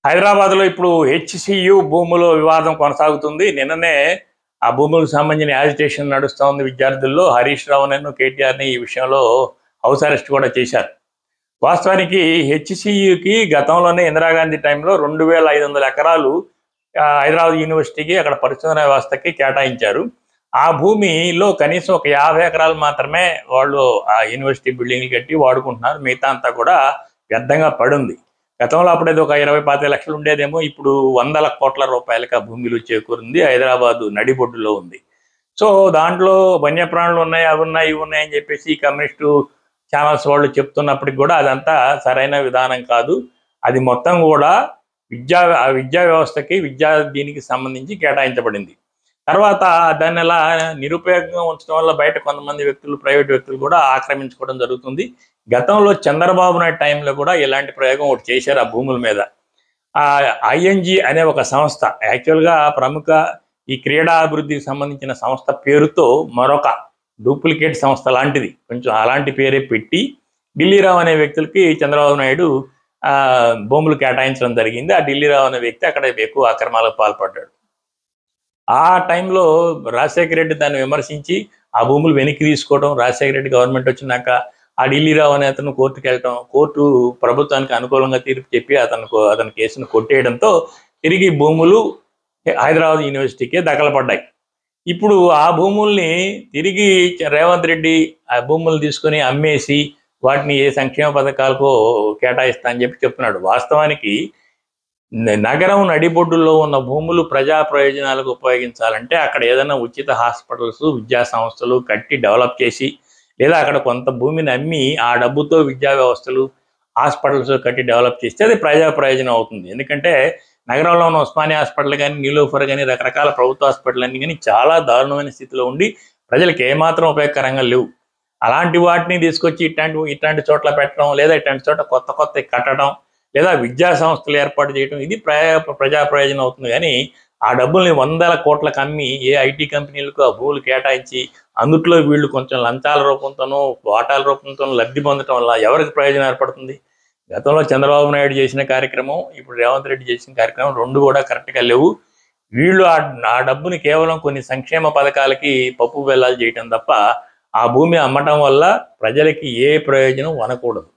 హైదరాబాద్లో ఇప్పుడు హెచ్సియు భూముల వివాదం కొనసాగుతుంది. నిన్ననే ఆ భూములకు సంబంధించిన యాజిటేషన్ నడుస్తూ ఉంది విద్యార్థుల్లో. హరీష్ రావును, కేటీఆర్ని ఈ విషయంలో హౌస్ అరెస్ట్ కూడా చేశారు. వాస్తవానికి హెచ్సియుకి గతంలోనే ఇందిరాగాంధీ టైంలో 2500 ఎకరాలు హైదరాబాద్ యూనివర్సిటీకి అక్కడ పరిశోధన వ్యవస్థకి కేటాయించారు. ఆ భూమిలో కనీసం ఒక 50 ఎకరాలు మాత్రమే వాళ్ళు ఆ యూనివర్సిటీ బిల్డింగ్లు కట్టి వాడుకుంటున్నారు. మిగతా అంతా కూడా వ్యర్థంగా పడుంది. గతంలో అప్పుడేది ఒక 20-25 లక్షలు ఉండేదేమో ఇప్పుడు వందల కోట్ల రూపాయలకి ఆ భూమిలో చేకూరింది. హైదరాబాదు నడిబొడ్డులో ఉంది. సో దాంట్లో వన్యప్రాణులు ఉన్నాయి, అవి ఉన్నాయి, ఇవి ఉన్నాయి అని చెప్పేసి కమ్యూనిస్టు ఛానల్స్ వాళ్ళు చెప్తున్నప్పటికి కూడా అదంతా సరైన విధానం కాదు. అది మొత్తం కూడా విద్యా వ్యవస్థకి దీనికి సంబంధించి కేటాయించబడింది. తర్వాత దాన్ని అలా నిరుపయోగంగా ఉంచడం వల్ల బయట కొంతమంది వ్యక్తులు, ప్రైవేట్ వ్యక్తులు కూడా ఆక్రమించుకోవడం జరుగుతుంది. గతంలో చంద్రబాబు నాయుడు టైంలో కూడా ఇలాంటి ప్రయోగం ఒకటి చేశారు ఆ భూముల మీద. ఐఎన్జి అనే ఒక సంస్థ, యాక్చువల్గా ప్రముఖ ఈ క్రీడా అభివృద్ధికి సంబంధించిన సంస్థ పేరుతో మరొక డూప్లికేట్ సంస్థ లాంటిది, కొంచెం అలాంటి పేరే పెట్టి ఢిల్లీరావు అనే వ్యక్తులకి చంద్రబాబు నాయుడు భూములు కేటాయించడం జరిగింది. ఆ ఢిల్లీరావు అనే వ్యక్తి అక్కడ ఎక్కువ అక్రమాలకు పాల్పడ్డాడు. ఆ టైంలో రాజశేఖర రెడ్డి దాన్ని విమర్శించి ఆ భూములు వెనక్కి తీసుకోవడం, రాజశేఖర రెడ్డి గవర్నమెంట్ వచ్చినాక ఆ ఢిల్లీరావు అనే అతను కోర్టుకు వెళ్ళటం, కోర్టు ప్రభుత్వానికి అనుకూలంగా తీర్పు చెప్పి అతని కేసును కొట్టేయడంతో తిరిగి భూములు హైదరాబాద్ యూనివర్సిటీకే దఖలపడ్డాయి. ఇప్పుడు ఆ భూముల్ని తిరిగి రేవంత్ రెడ్డి ఆ భూములు తీసుకొని అమ్మేసి వాటిని ఏ సంక్షేమ పథకాలకు కేటాయిస్తా అని చెప్పి చెప్తున్నాడు. వాస్తవానికి నగరం నడిబొడ్డుల్లో ఉన్న భూములు ప్రజా ప్రయోజనాలకు ఉపయోగించాలంటే అక్కడ ఏదైనా ఉచిత హాస్పిటల్స్, విద్యా సంస్థలు కట్టి డెవలప్ చేసి, లేదా అక్కడ కొంత భూమిని అమ్మి ఆ డబ్బుతో విద్యా వ్యవస్థలు, హాస్పిటల్స్ కట్టి డెవలప్ చేస్తే అది ప్రజా ప్రయోజనం అవుతుంది. ఎందుకంటే నగరంలో ఉన్న ఉస్మానియా హాస్పిటల్ కానీ, నీలోఫర్ కానీ, రకరకాల ప్రభుత్వ హాస్పిటల్ అన్ని కానీ చాలా దారుణమైన స్థితిలో ఉండి ప్రజలకు ఏమాత్రం ఉపయోగకరంగా లేవు. అలాంటి వాటిని తీసుకొచ్చి ఇట్లాంటి చోట్ల పెట్టడం, లేదా ఇట్లాంటి చోట కొత్త కట్టడం, లేదా విద్యా సంస్థలు ఏర్పాటు చేయడం, ఇది ప్రజా ప్రయోజనం అవుతుంది. కానీ ఆ డబ్బుల్ని వందల కోట్లకు అమ్మి ఏ ఐటీ కంపెనీలకు ఆ భూములు కేటాయించి అందుట్లో వీళ్ళు కొంచెం లంచాల రూపంతోనూ వాటాల రూపంతోనూ లబ్ధి పొందడం వల్ల ఎవరికి ప్రయోజనం ఏర్పడుతుంది? గతంలో చంద్రబాబు నాయుడు చేసిన కార్యక్రమం, ఇప్పుడు రేవంత్ రెడ్డి చేసిన కార్యక్రమం రెండు కూడా కరెక్ట్గా లేవు. వీళ్ళు ఆ డబ్బుని కేవలం కొన్ని సంక్షేమ పథకాలకి పప్పు బెల్లాలు చేయటం తప్ప ఆ భూమి అమ్మటం వల్ల ప్రజలకి ఏ ప్రయోజనం అనకూడదు.